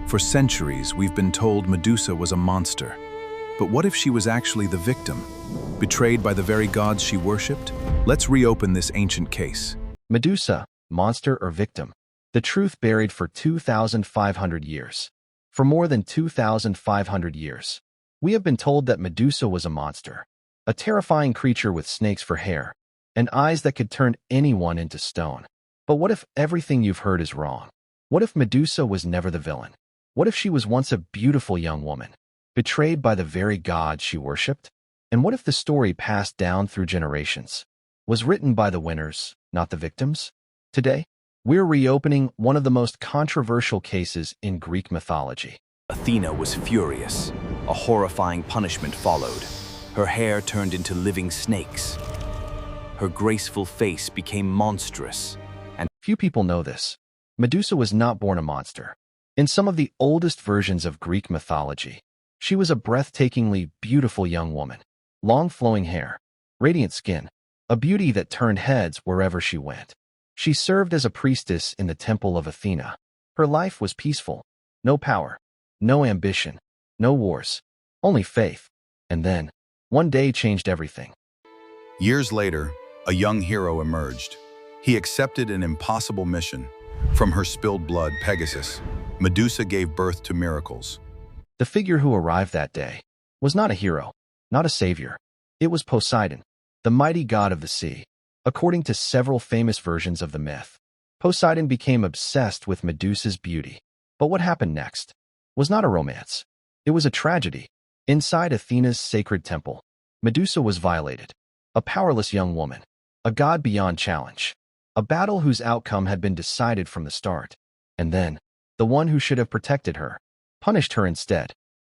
For centuries, we've been told Medusa was a monster. But what if she was actually the victim? Betrayed by the very gods she worshipped? Let's reopen this ancient case. Medusa, monster or victim? The truth buried for 2,500 years. For more than 2,500 years, we have been told that Medusa was a monster, a terrifying creature with snakes for hair, and eyes that could turn anyone into stone. But what if everything you've heard is wrong? What if Medusa was never the villain? What if she was once a beautiful young woman, betrayed by the very god she worshipped? And what if the story passed down through generations was written by the winners, not the victims? Today, we're reopening one of the most controversial cases in Greek mythology. Athena was furious. A horrifying punishment followed. Her hair turned into living snakes. Her graceful face became monstrous. And few people know this. Medusa was not born a monster. In some of the oldest versions of Greek mythology, she was a breathtakingly beautiful young woman. Long flowing hair, radiant skin, a beauty that turned heads wherever she went. She served as a priestess in the temple of Athena. Her life was peaceful. No power, no ambition, no wars, only faith. And then, one day changed everything. Years later, a young hero emerged. He accepted an impossible mission. From her spilled blood, Pegasus, Medusa gave birth to miracles. The figure who arrived that day was not a hero, not a savior. It was Poseidon, the mighty god of the sea. According to several famous versions of the myth, Poseidon became obsessed with Medusa's beauty. But what happened next was not a romance. It was a tragedy. Inside Athena's sacred temple, Medusa was violated. A powerless young woman, a god beyond challenge. A battle whose outcome had been decided from the start. And then, the one who should have protected her, punished her instead.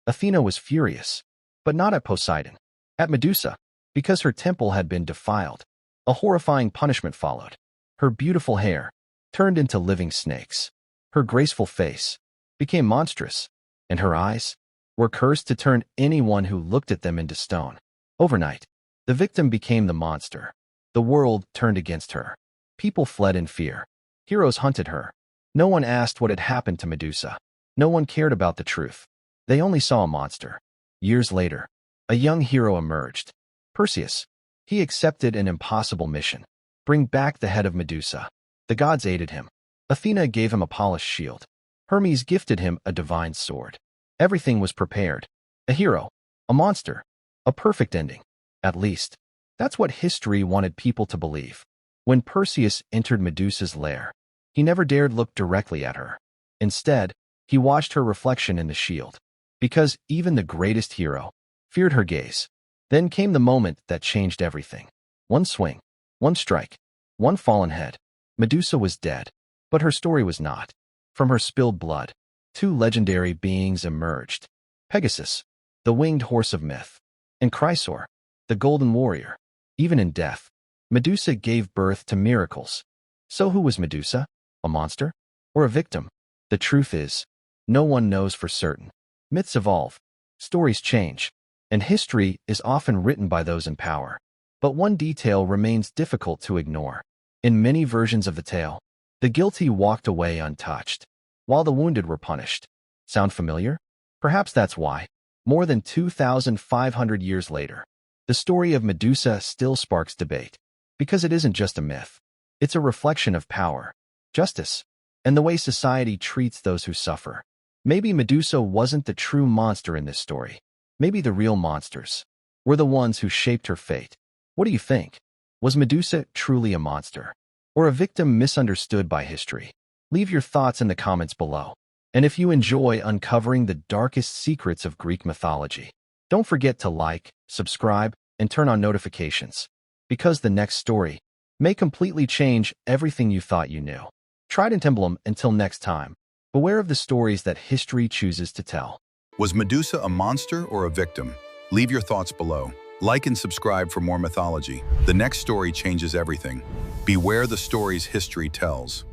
Athena was furious, but not at Poseidon, at Medusa, because her temple had been defiled. A horrifying punishment followed. Her beautiful hair turned into living snakes. Her graceful face became monstrous, and her eyes were cursed to turn anyone who looked at them into stone. Overnight, the victim became the monster. The world turned against her. People fled in fear. Heroes hunted her. No one asked what had happened to Medusa. No one cared about the truth. They only saw a monster. Years later, a young hero emerged. Perseus. He accepted an impossible mission. Bring back the head of Medusa. The gods aided him. Athena gave him a polished shield. Hermes gifted him a divine sword. Everything was prepared. A hero. A monster. A perfect ending. At least, that's what history wanted people to believe. When Perseus entered Medusa's lair, he never dared look directly at her. Instead, he watched her reflection in the shield. Because even the greatest hero feared her gaze. Then came the moment that changed everything. One swing, one strike, one fallen head. Medusa was dead, but her story was not. From her spilled blood, two legendary beings emerged. Pegasus, the winged horse of myth, and Chrysaor, the golden warrior. Even in death, Medusa gave birth to miracles. So who was Medusa? A monster? Or a victim? The truth is, no one knows for certain. Myths evolve, stories change, and history is often written by those in power. But one detail remains difficult to ignore. In many versions of the tale, the guilty walked away untouched, while the wounded were punished. Sound familiar? Perhaps that's why, more than 2,500 years later, the story of Medusa still sparks debate. Because it isn't just a myth. It's a reflection of power, justice, and the way society treats those who suffer. Maybe Medusa wasn't the true monster in this story. Maybe the real monsters were the ones who shaped her fate. What do you think? Was Medusa truly a monster? Or a victim misunderstood by history? Leave your thoughts in the comments below. And if you enjoy uncovering the darkest secrets of Greek mythology, don't forget to like, subscribe, and turn on notifications. Because the next story may completely change everything you thought you knew. Trident Emblem until next time. Beware of the stories that history chooses to tell. Was Medusa a monster or a victim? Leave your thoughts below. Like and subscribe for more mythology. The next story changes everything. Beware the stories history tells.